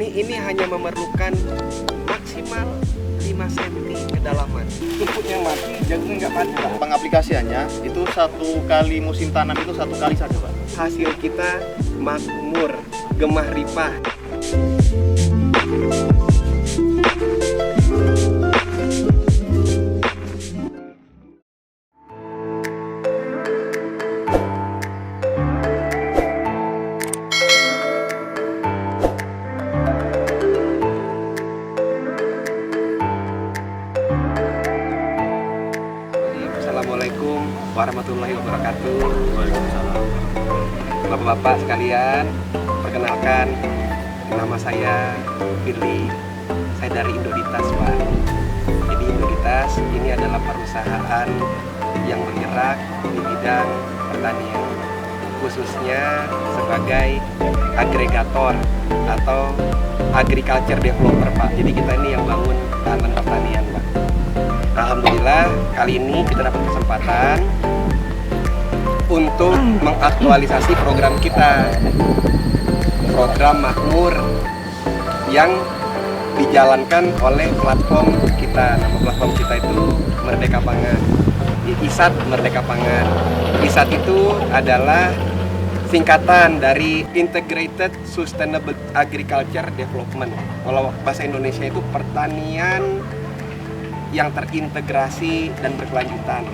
ini hanya memerlukan maksimal 5 cm kedalaman. Rumputnya mati, jagungnya nggak mati, Pak. Pengaplikasiannya itu 1 kali musim tanam itu 1 kali saja, Pak. Hasil kita makmur, gemah ripah. Assalamualaikum warahmatullahi wabarakatuh. Waalaikumsalam. Bapak-bapak sekalian, perkenalkan, nama saya Firly. Saya dari Indoditas, Pak. Jadi Indoditas ini adalah perusahaan yang bergerak di bidang pertanian, khususnya sebagai agregator atau agriculture developer, Pak. Jadi kita ini yang bangun tahanan pertanian, Pak. Alhamdulillah kali ini kita dapat kesempatan untuk mengaktualisasi program kita, program makmur yang dijalankan oleh platform kita. Nama platform kita itu Merdeka Pangan, ISAT Merdeka Pangan. ISAT itu adalah singkatan dari Integrated Sustainable Agriculture Development. Kalau bahasa Indonesia itu pertanian yang terintegrasi dan berkelanjutan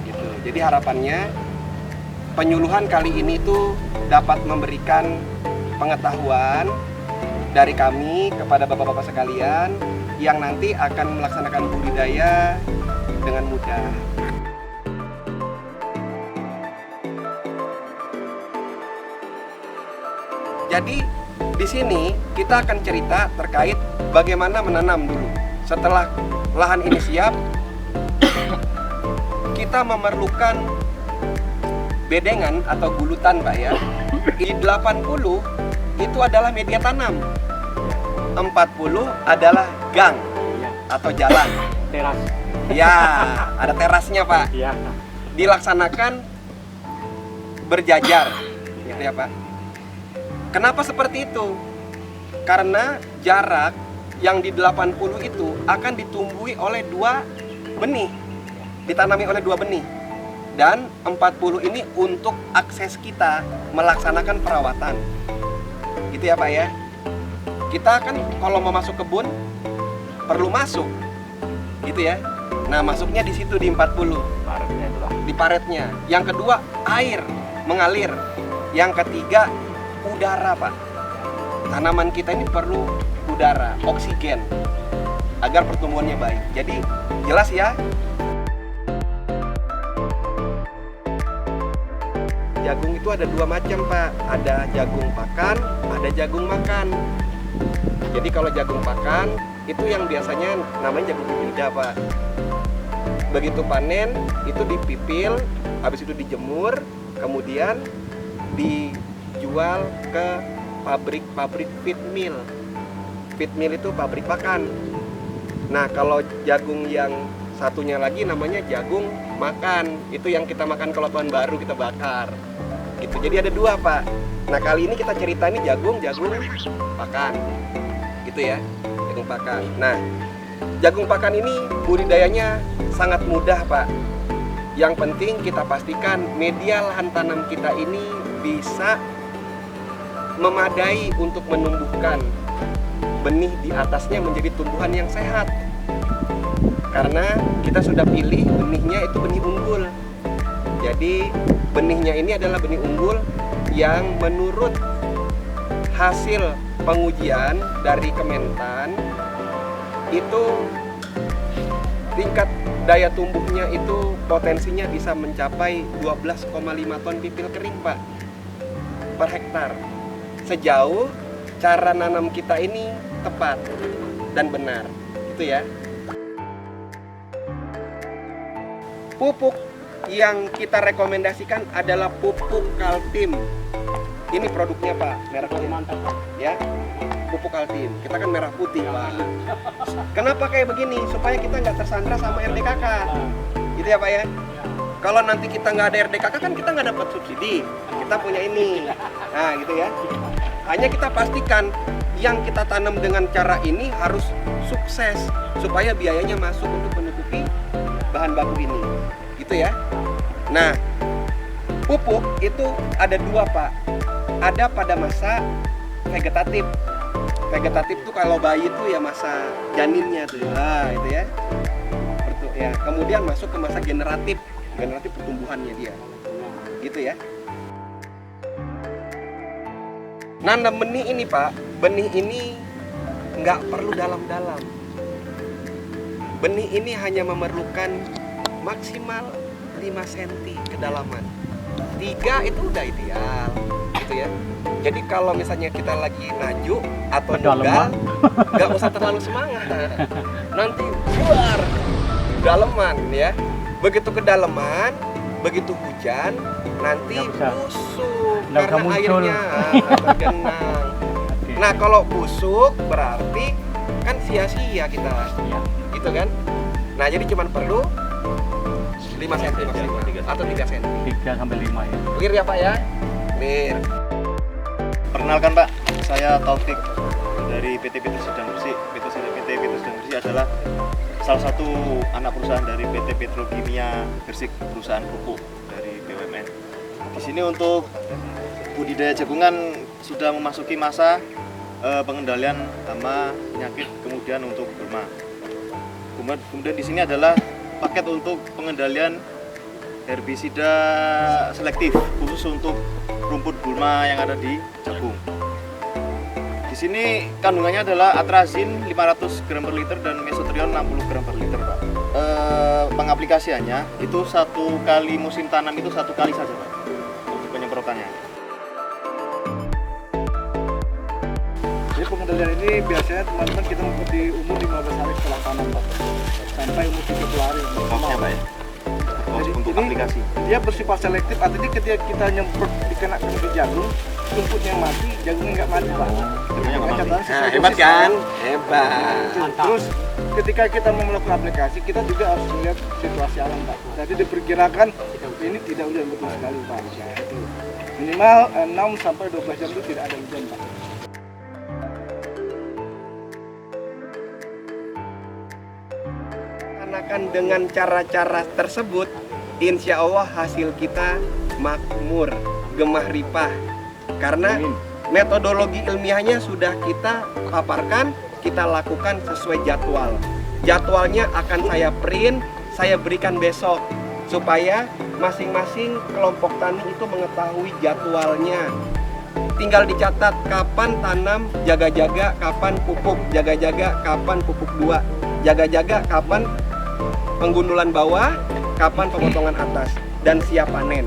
gitu. Jadi harapannya penyuluhan kali ini tuh dapat memberikan pengetahuan dari kami kepada bapak-bapak sekalian yang nanti akan melaksanakan budidaya dengan mudah. Jadi di sini kita akan cerita terkait bagaimana menanam dulu. Setelah lahan ini siap, kita memerlukan bedengan atau gulutan, Pak ya. Di 80 itu adalah media tanam, 40 adalah gang atau jalan. Teras. Ya, ada terasnya, Pak. Iya. Dilaksanakan berjajar, gitu ya, Pak. Kenapa seperti itu? Karena jarak yang di 80 itu akan ditumbuhi oleh 2 benih, ditanami oleh 2 benih, dan 40 ini untuk akses kita melaksanakan perawatan, gitu ya Pak ya. Kita kan kalau mau masuk kebun perlu masuk, gitu ya. Nah masuknya di situ di 40, Paretnya itulah. di paretnya. Yang kedua air mengalir, yang ketiga udara, Pak. Tanaman kita ini perlu udara, oksigen, agar pertumbuhannya baik. Jadi jelas ya. Jagung itu ada 2 macam, Pak. Ada jagung pakan, ada jagung makan. Jadi kalau jagung pakan itu yang biasanya namanya jagung hibrida, Pak. Begitu panen itu dipipil, habis itu dijemur, kemudian dijual ke pabrik feed mill. Feed mill itu pabrik pakan. Nah kalau jagung yang satunya lagi namanya jagung makan. Itu yang kita makan kalau tahun baru kita bakar gitu. Jadi ada 2, Pak. Nah kali ini kita cerita ini jagung pakan gitu ya, jagung pakan. Nah jagung pakan ini budidayanya sangat mudah, Pak. Yang penting kita pastikan media lahan tanam kita ini bisa memadai untuk menumbuhkan benih di atasnya menjadi tumbuhan yang sehat. Karena kita sudah pilih benihnya itu benih unggul. Jadi benihnya ini adalah benih unggul yang menurut hasil pengujian dari Kementan itu tingkat daya tumbuhnya itu potensinya bisa mencapai 12,5 ton pipil kering, Pak, per hektar. Sejauh cara nanam kita ini tepat dan benar, gitu ya. Pupuk yang kita rekomendasikan adalah pupuk Kaltim. Ini produknya, Pak, mereknya. Mantap, Pak. Ya, pupuk Kaltim. Kita kan merah putih, Pak. Kenapa kayak begini? Supaya kita nggak tersandra sama RDKK, gitu ya, Pak ya. Kalau nanti kita nggak ada RDKK kan kita nggak dapat subsidi. Kita punya ini, nah gitu ya. Hanya kita pastikan yang kita tanam dengan cara ini harus sukses supaya biayanya masuk untuk menutupi bahan baku ini, gitu ya. Nah, pupuk itu ada dua, Pak. Ada pada masa vegetatif. Vegetatif tuh kalau bayi tuh ya masa janinnya tuh, itu ya. Ya, kemudian masuk ke masa generatif pertumbuhannya dia, gitu ya. Nanam benih ini, Pak, benih ini nggak perlu dalam-dalam. Benih ini hanya memerlukan maksimal 5 cm kedalaman. 3 itu udah ideal, gitu ya. Jadi kalau misalnya kita lagi naju atau nugal, nggak usah terlalu semangat. Nanti keluar daleman ya. Begitu kedalaman, begitu hujan, nanti busuk karena airnya tergenang. Nah, kalau busuk berarti kan sia-sia kita, gitu kan? Nah, jadi cuma perlu 5 cm maksimal atau 3 cm. 3 sampai 5 ya. Clear ya, Pak ya? Clear. Perkenalkan Pak, saya Taufik dari PT Petrus Sedang Bersih. PT Petrus Sedang Bersih adalah salah satu anak perusahaan dari PT Petrokimia Gresik, perusahaan pupuk dari BUMN. Di sini untuk budidaya jagungan sudah memasuki masa pengendalian hama, penyakit, kemudian untuk gulma. Kemudian di sini adalah paket untuk pengendalian herbisida selektif khusus untuk rumput gulma yang ada di jagung. Di sini kandungannya adalah atrazin 500 gram per liter dan mesotrion 60 gram per liter, Pak. Pengaplikasiannya itu satu kali musim tanam itu 1 kali saja, Pak, untuk penyemprotannya. Jadi pengendalian ini biasanya teman-teman kita mengikuti umur 15 hari setelah tanam, Pak, sampai umur 30 hari. Maksudnya, Pak ya? Jadi Untuk ini aplikasi. dia bersifat selektif, artinya ketika kita nyemprot dikenakan ke jagung, rumputnya mati, jagungnya nggak mati, Pak. Jagungnya nggak mati. Sesuai Hebat dosis, kan? Pak. Hebat. Terus ketika kita mau melakukan aplikasi, kita juga harus melihat situasi alam, Pak. Jadi diperkirakan ini tidak hujan betul sekali, Pak. Ya, itu. Minimal 6 sampai 12 jam itu tidak ada hujan, Pak. Karena dengan cara-cara tersebut, insya Allah hasil kita makmur, gemah ripah. Karena metodologi ilmiahnya sudah kita paparkan, kita lakukan sesuai jadwal. Jadwalnya akan saya print, saya berikan besok supaya masing-masing kelompok tani itu mengetahui jadwalnya. Tinggal dicatat kapan tanam, jaga-jaga kapan pupuk, jaga-jaga kapan pupuk 2, jaga-jaga kapan penggundulan bawah, kapan pemotongan atas, dan siap panen.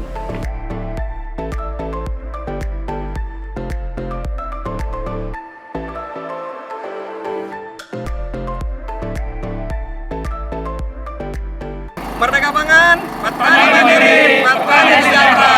Merdeka pangan, 4 panen mandiri, 4 panen sejahtera.